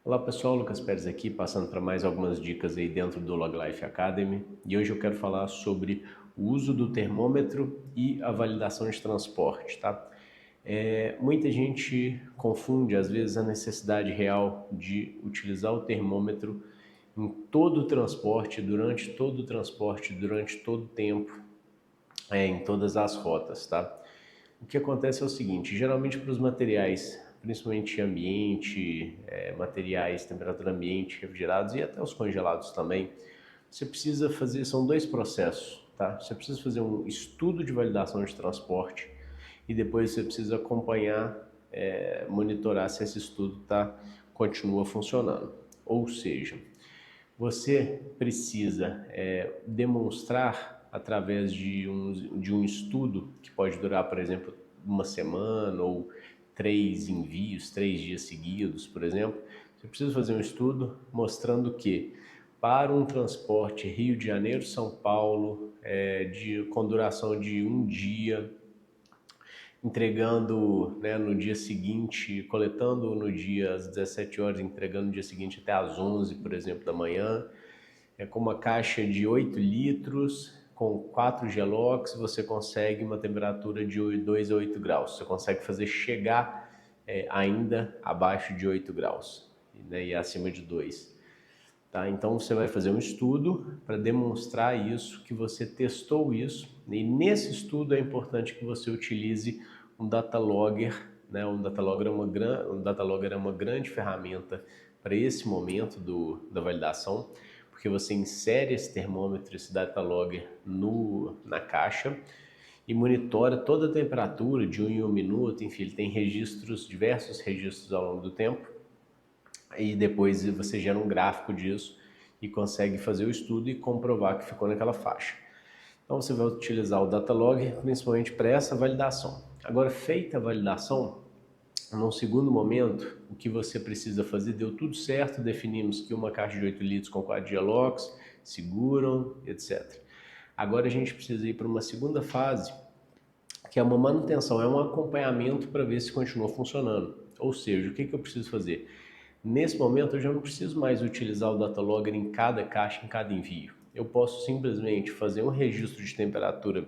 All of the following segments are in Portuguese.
Olá pessoal, Lucas Pérez aqui, passando para mais algumas dicas aí dentro do Log Life Academy. E hoje eu quero falar sobre o uso do termômetro e a validação de transporte, tá? Muita gente confunde às vezes a necessidade real de utilizar o termômetro em todo o transporte, durante todo o tempo, em todas as rotas, tá? O que acontece é o seguinte, geralmente para os materiais, principalmente ambiente, materiais, temperatura ambiente, refrigerados e até os congelados também, você precisa fazer, são dois processos, tá? Você precisa fazer um estudo de validação de transporte e depois você precisa acompanhar, monitorar se esse estudo continua funcionando. Ou seja, você precisa demonstrar através de um estudo que pode durar, por exemplo, uma semana ou 3 envios, 3 dias seguidos, por exemplo. Você precisa fazer um estudo mostrando que para um transporte Rio de Janeiro, São Paulo, com duração de um dia, entregando, né, no dia seguinte, coletando no dia às 17 horas, entregando no dia seguinte até às 11, por exemplo, da manhã, com uma caixa de 8 litros, com 4 gelox, você consegue uma temperatura de 2 a 8 graus. Você consegue fazer chegar ainda abaixo de 8 graus, né, e acima de 2. Tá? Então você vai fazer um estudo para demonstrar isso, que você testou isso, e nesse estudo é importante que você utilize um data logger, né? Um data logger é uma grande ferramenta para esse momento da validação, porque você insere esse termômetro, esse data logger na caixa e monitora toda a temperatura de 1 em 1 minuto, enfim, ele tem diversos registros ao longo do tempo. E depois você gera um gráfico disso e consegue fazer o estudo e comprovar que ficou naquela faixa. Então você vai utilizar o Datalog principalmente para essa validação. Agora, feita a validação, num segundo momento, o que você precisa fazer, deu tudo certo, definimos que uma caixa de 8 litros com 4 gelox seguram, etc. Agora a gente precisa ir para uma segunda fase, que é uma manutenção, é um acompanhamento para ver se continua funcionando. Ou seja, o que eu preciso fazer? Nesse momento eu já não preciso mais utilizar o data logger em cada caixa, em cada envio. Eu posso simplesmente fazer um registro de temperatura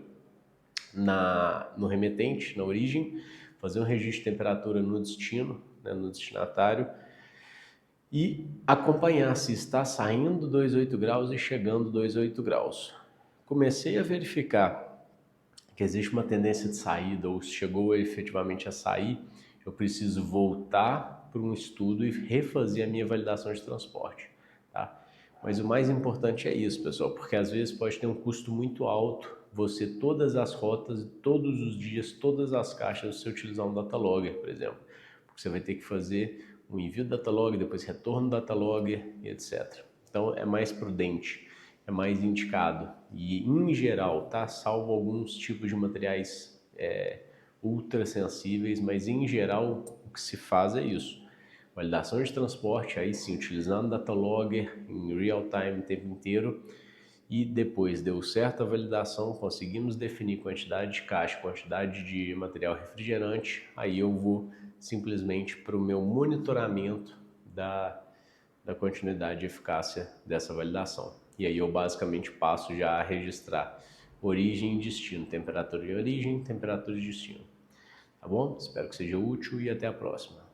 no remetente, na origem, fazer um registro de temperatura no destino, né, no destinatário, e acompanhar se está saindo 2,8 graus e chegando 2,8 graus. Comecei a verificar que existe uma tendência de saída ou se chegou efetivamente a sair, eu preciso voltar para um estudo e refazer a minha validação de transporte, tá? Mas o mais importante é isso, pessoal, porque às vezes pode ter um custo muito alto você todas as rotas, todos os dias, todas as caixas, você utilizar um data logger, por exemplo, porque você vai ter que fazer um envio do data logger, depois retorno do data logger e etc. Então é mais prudente, é mais indicado e em geral, tá? Salvo alguns tipos de materiais ultra sensíveis, mas em geral o que se faz é isso. Validação de transporte, aí sim, utilizando data logger em real time o tempo inteiro e depois deu certo a validação, conseguimos definir quantidade de caixa, quantidade de material refrigerante, aí eu vou simplesmente para o meu monitoramento da continuidade e eficácia dessa validação. E aí eu basicamente passo já a registrar origem e destino, temperatura de origem, temperatura de destino. Tá bom? Espero que seja útil e até a próxima.